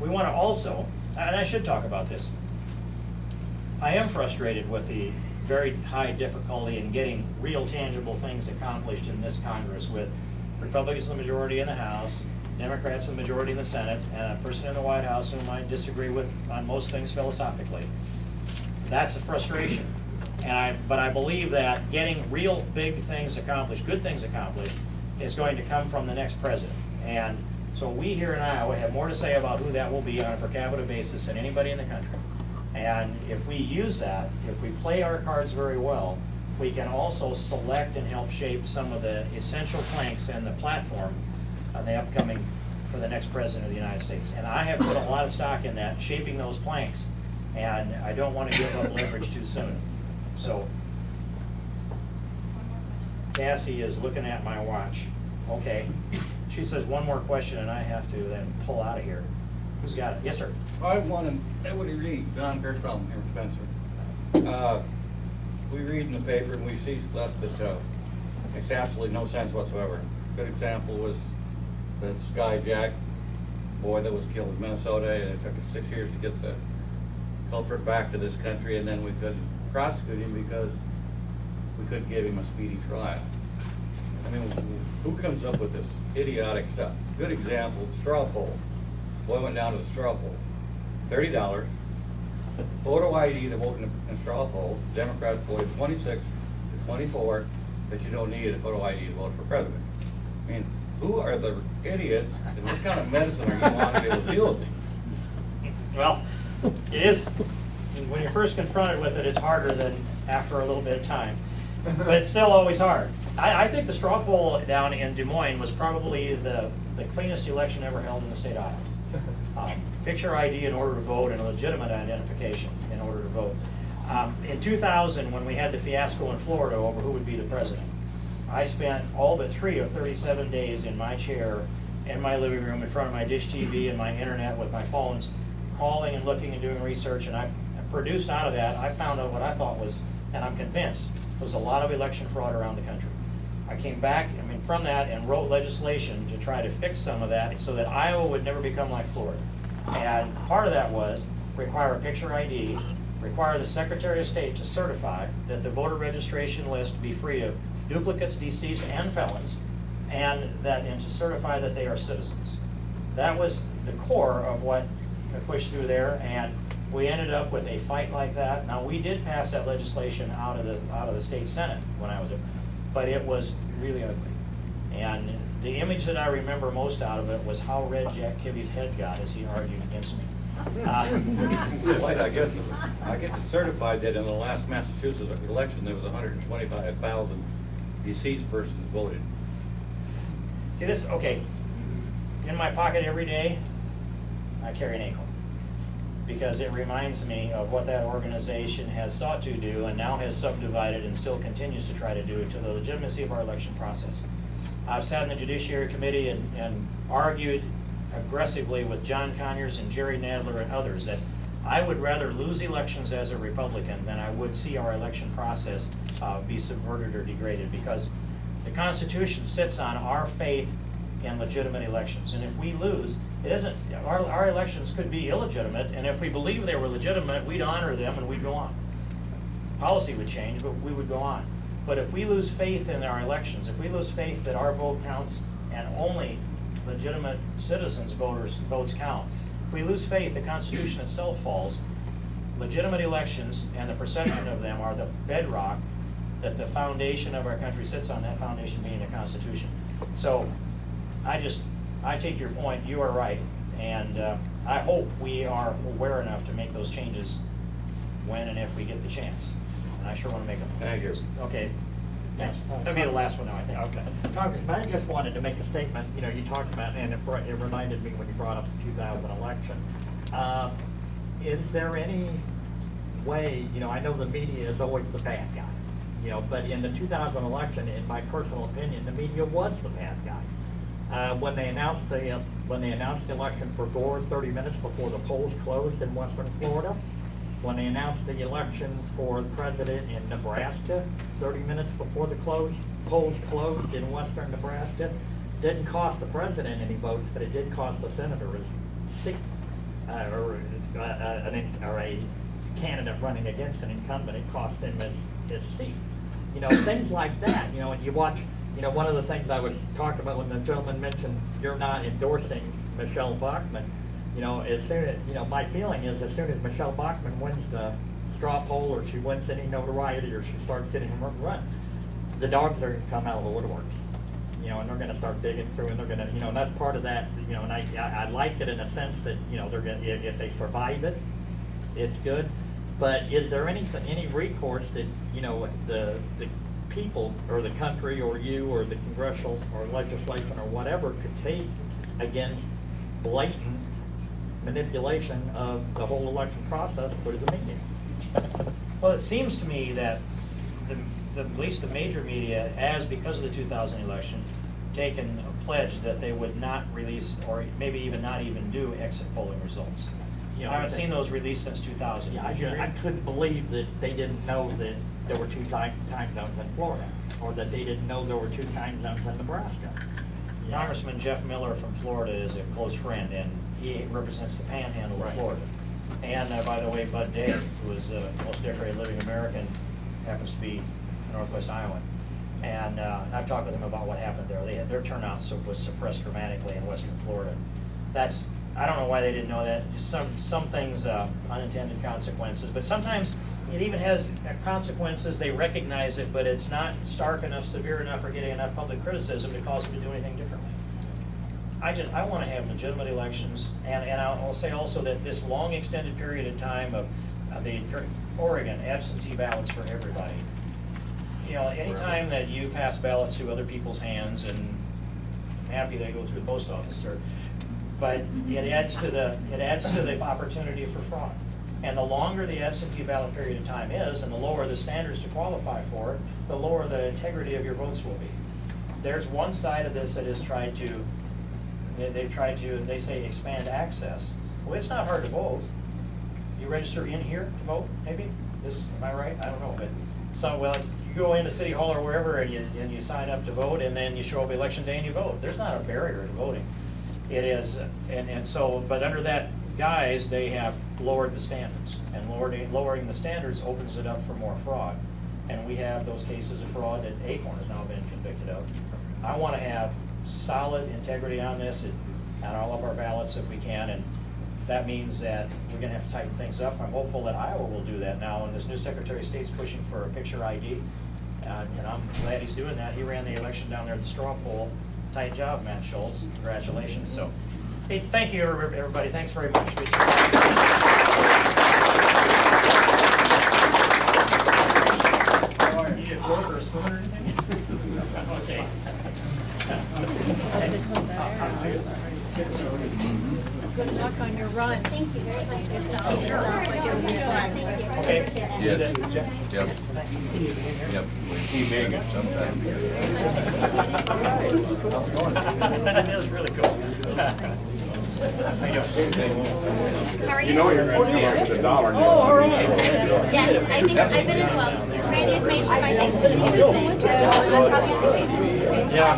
we want to also, and I should talk about this, I am frustrated with the very high difficulty in getting real tangible things accomplished in this Congress with Republicans the majority in the House, Democrats the majority in the Senate, and a person in the White House whom I disagree with on most things philosophically. That's a frustration. But I believe that getting real big things accomplished, good things accomplished, is going to come from the next president. And so we here in Iowa have more to say about who that will be on a per capita basis than anybody in the country. And if we use that, if we play our cards very well, we can also select and help shape some of the essential planks and the platform on the upcoming for the next president of the United States. And I have put a lot of stock in that, shaping those planks, and I don't want to give up leverage too soon. So Cassie is looking at my watch. Okay. She says one more question and I have to then pull out of here. Who's got it? Yes, sir. I want to, what do you read? John Gershbaum here from Spencer. We read in the paper and we see stuff that makes absolutely no sense whatsoever. Good example was the Skyjack boy that was killed in Minnesota, and it took us 6 years to get the culprit back to this country, and then we couldn't prosecute him because we couldn't give him a speedy trial. I mean, who comes up with this idiotic stuff? Good example, straw poll. Boy went down to the straw poll. $30, photo ID to vote in a straw poll. Democrats voted 26 to 24 that you don't need a photo ID to vote for president. I mean, who are the idiots, and what kind of medicine are you want to be able to deal with these? Well, it is, when you're first confronted with it, it's harder than after a little bit of time. But it's still always hard. I think the straw poll down in Des Moines was probably the cleanest election ever held in the state of Iowa. Picture ID in order to vote and a legitimate identification in order to vote. In 2000, when we had the fiasco in Florida over who would be the president, I spent all but 3 of 37 days in my chair, in my living room, in front of my dish TV and my internet with my phones, calling and looking and doing research, and I produced out of that, I found out what I thought was, and I'm convinced, was a lot of election fraud around the country. I came back, from that and wrote legislation to try to fix some of that so that Iowa would never become like Florida. And part of that was require a picture ID, require the Secretary of State to certify that the voter registration list be free of duplicates, deceased, and felons, and to certify that they are citizens. That was the core of what pushed through there, and we ended up with a fight like that. Now, we did pass that legislation out of the state Senate when I was there, but it was really ugly. And the image that I remember most out of it was how red Jack Kibbe's head got as he argued against me. I guess it's certified that in the last Massachusetts election, there was 125,000 deceased persons voted. See this, okay, in my pocket every day, I carry an acorn, because it reminds me of what that organization has sought to do and now has subdivided and still continues to try to do to the legitimacy of our election process. I've sat in the Judiciary Committee and argued aggressively with John Conyers and Jerry Nadler and others that I would rather lose elections as a Republican than I would see our election process be subverted or degraded, because the Constitution sits on our faith in legitimate elections. And if we lose, it isn't, our elections could be illegitimate, and if we believe they were legitimate, we'd honor them and we'd go on. Policy would change, but we would go on. But if we lose faith in our elections, if we lose faith that our vote counts and only legitimate citizens' votes count, if we lose faith, the Constitution itself falls. Legitimate elections and the perception of them are the bedrock that the foundation of our country sits on, that foundation being the Constitution. So I take your point, you are right, and I hope we are aware enough to make those changes when and if we get the chance. And I sure want to make them. Thank you. Okay, thanks. That'll be the last one now, I think. Okay. Congressman, I just wanted to make a statement. You know, you talked about, and it reminded me when you brought up the 2000 election. Is there any way, you know, I know the media is always the bad guy, you know, but in the 2000 election, in my personal opinion, the media was the bad guy. When they announced the election for Gore 30 minutes before the polls closed in western Florida, when they announced the election for the president in Nebraska 30 minutes before the polls closed in western Nebraska, didn't cost the president any votes, but it did cost the senators or a candidate running against an incumbent, it cost him his seat. You know, things like that, you know, and you watch, you know, one of the things I was talking about when the gentleman mentioned you're not endorsing Michelle Bachmann, you know, as soon as, you know, my feeling is as soon as Michelle Bachmann wins the straw poll or she wins any notoriety or she starts getting a run, the dogs are going to come out of the woodworks. You know, and they're going to start digging through, and they're going to, you know, and that's part of that, you know, and I like it in a sense that, you know, they're going to, if they survive it, it's good. But is there any recourse that, you know, the people or the country or you or the congressional or legislation or whatever could take against blatant manipulation of the whole election process through the media? Well, it seems to me that at least the major media has, because of the 2000 election, taken a pledge that they would not release or maybe even not even do exit polling results. You know, I haven't seen those released since 2000. Yeah, Would you agree? I couldn't believe that they didn't know that there were two time zones in Florida, or that they didn't know there were two time zones in Nebraska. You know? Congressman Jeff Miller from Florida is a close friend, and he represents the panhandle of Florida. And by the way, Bud Day, who is the most decorated living American, happens to be a Northwest Iowan. And I've talked with them about what happened there. Their turnout was suppressed dramatically in Western Florida. I don't know why they didn't know that. Some things, unintended consequences, but sometimes it even has consequences. They recognize it, but it's not stark enough, severe enough, or getting enough public criticism to cause them to do anything differently. I want to have legitimate elections, and I'll say also that this long extended period of time of the Oregon absentee ballots for everybody. You know, anytime that you pass ballots through other people's hands, and I'm happy they go through the post office, sir, but it adds to the opportunity for fraud. And the longer the absentee ballot period of time is, and the lower the standards to qualify for it, the lower the integrity of your votes will be. There's one side of this that has tried to, they say expand access. Well, it's not hard to vote. You register in here to vote, maybe? Am I right? I don't know, but you go into City Hall or wherever and you sign up to vote, and then you show up election day and you vote. There's not a barrier to voting. It is, but under that guise, they have lowered the standards, and lowering the standards opens it up for more fraud. And we have those cases of fraud that Acorn has now been convicted of. I want to have solid integrity on this, on all of our ballots if we can, and that means that we're going to have to tighten things up. I'm hopeful that Iowa will do that now, and this new Secretary of State's pushing for a picture ID, and I'm glad he's doing that. He ran the election down there at the straw poll. Tight job, Matt Schultz. Congratulations. So, hey, thank you, everybody. Thanks very much. You need a fork or a spoon or anything? Okay. Good luck on your run. Thank you very much. It sounds like it'll be fun. Thank you. Okay. Yes. Yep. Yep. He may get sometime. That is really cool. How you doing? How are you? You know you're going to come up with $1. Oh, all right. Yes, I think I've been as well. Randy's made sure my face is the same, so I'm probably on the face. Yeah.